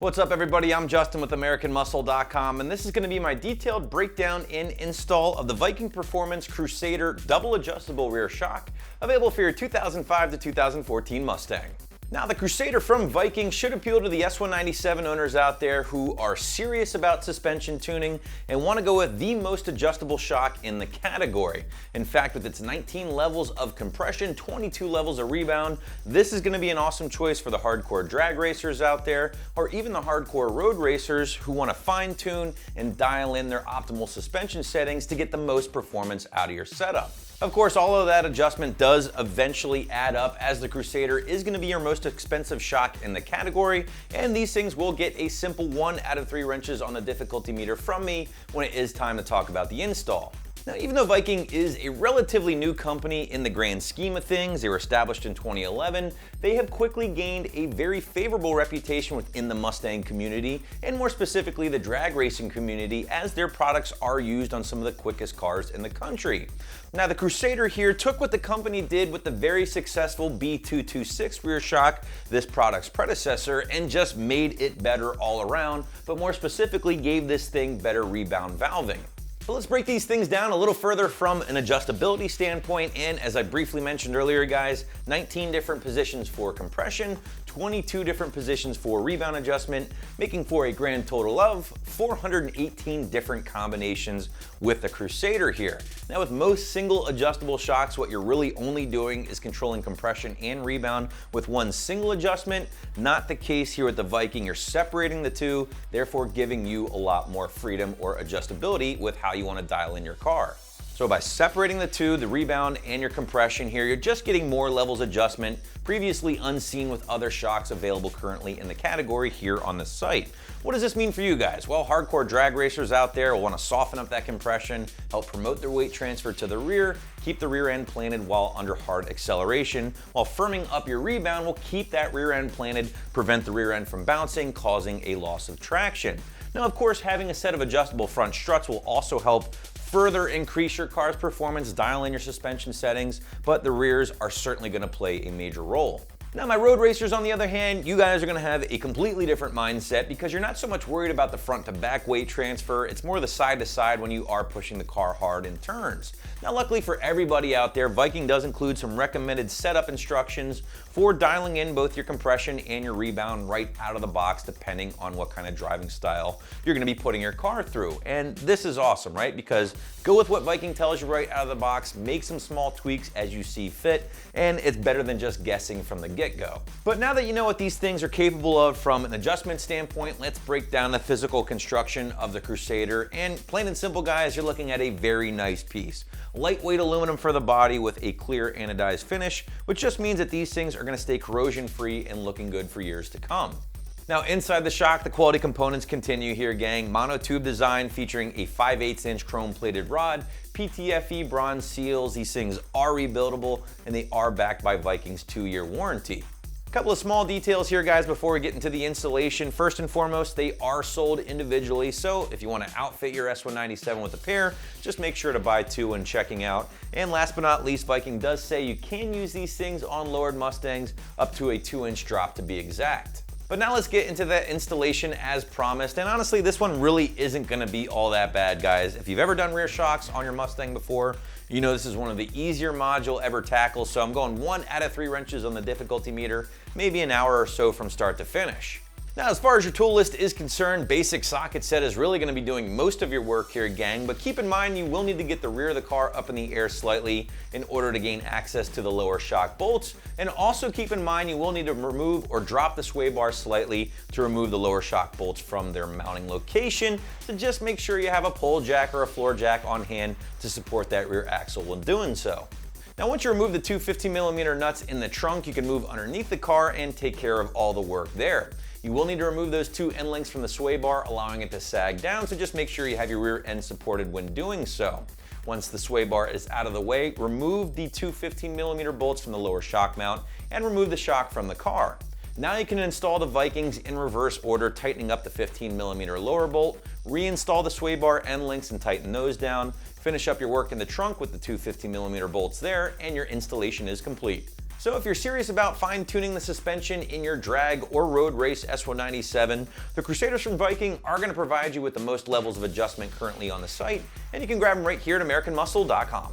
What's up everybody, I'm Justin with AmericanMuscle.com, and this is going to be my detailed breakdown and install of the Viking Performance Crusader double adjustable rear shock, available for your 2005 to 2014 Mustang. Now, the Crusader from Viking should appeal to the S197 owners out there who are serious about suspension tuning and want to go with the most adjustable shock in the category. In fact, with its 19 levels of compression, 22 levels of rebound, this is going to be an awesome choice for the hardcore drag racers out there, or even the hardcore road racers who want to fine tune and dial in their optimal suspension settings to get the most performance out of your setup. Of course, all of that adjustment does eventually add up, as the Crusader is going to be your most expensive shock in the category, and these things will get a simple 1 out of 3 wrenches on the difficulty meter from me when it is time to talk about the install. Now, even though Viking is a relatively new company in the grand scheme of things, they were established in 2011, they have quickly gained a very favorable reputation within the Mustang community, and more specifically the drag racing community, as their products are used on some of the quickest cars in the country. Now, the Crusader here took what the company did with the very successful B226 rear shock, this product's predecessor, and just made it better all around, but more specifically gave this thing better rebound valving. But let's break these things down a little further from an adjustability standpoint, and as I briefly mentioned earlier guys, 19 different positions for compression, 22 different positions for rebound adjustment, making for a grand total of 418 different combinations with the Crusader here. Now, with most single adjustable shocks, what you're really only doing is controlling compression and rebound with one single adjustment. Not the case here with the Viking. You're separating the two, therefore giving you a lot more freedom or adjustability with how you want to dial in your car. So by separating the two, the rebound and your compression here, you're just getting more levels adjustment, previously unseen with other shocks available currently in the category here on the site. What does this mean for you guys? Well, hardcore drag racers out there will want to soften up that compression, help promote their weight transfer to the rear, keep the rear end planted while under hard acceleration, while firming up your rebound will keep that rear end planted, prevent the rear end from bouncing, causing a loss of traction. Now, of course, having a set of adjustable front struts will also help further increase your car's performance, dial in your suspension settings, but the rears are certainly going to play a major role. Now, my road racers, on the other hand, you guys are going to have a completely different mindset because you're not so much worried about the front to back weight transfer. It's more the side to side when you are pushing the car hard in turns. Now, luckily for everybody out there, Viking does include some recommended setup instructions for dialing in both your compression and your rebound right out of the box, depending on what kind of driving style you're going to be putting your car through. And this is awesome, right? Because go with what Viking tells you right out of the box, make some small tweaks as you see fit, and it's better than just guessing from the get-go. But now that you know what these things are capable of from an adjustment standpoint, let's break down the physical construction of the Crusader. And plain and simple, guys, you're looking at a very nice piece. Lightweight aluminum for the body with a clear anodized finish, which just means that these things are going to stay corrosion-free and looking good for years to come. Now, inside the shock, the quality components continue here, gang. Monotube design featuring a 5/8" chrome-plated rod, PTFE bronze seals. These things are rebuildable, and they are backed by Viking's 2-year warranty. A couple of small details here, guys, before we get into the installation. First and foremost, they are sold individually, so if you want to outfit your S197 with a pair, just make sure to buy 2 when checking out. And last but not least, Viking does say you can use these things on lowered Mustangs up to a 2-inch drop to be exact. But now let's get into that installation as promised, and honestly, this one really isn't going to be all that bad, guys. If you've ever done rear shocks on your Mustang before, you know this is one of the easier modules ever tackled, so I'm going 1 out of 3 wrenches on the difficulty meter, maybe an hour or so from start to finish. Now, as far as your tool list is concerned, basic socket set is really going to be doing most of your work here, gang, but keep in mind you will need to get the rear of the car up in the air slightly in order to gain access to the lower shock bolts, and also keep in mind you will need to remove or drop the sway bar slightly to remove the lower shock bolts from their mounting location, so just make sure you have a pole jack or a floor jack on hand to support that rear axle when doing so. Now, once you remove the two 15mm nuts in the trunk, you can move underneath the car and take care of all the work there. You will need to remove those 2 end links from the sway bar, allowing it to sag down, so just make sure you have your rear end supported when doing so. Once the sway bar is out of the way, remove the 2 15mm bolts from the lower shock mount and remove the shock from the car. Now you can install the Vikings in reverse order, tightening up the 15mm lower bolt, reinstall the sway bar end links and tighten those down, finish up your work in the trunk with the 2 15mm bolts there, and your installation is complete. So if you're serious about fine-tuning the suspension in your drag or road race S197, the Crusaders from Viking are going to provide you with the most levels of adjustment currently on the site, and you can grab them right here at AmericanMuscle.com.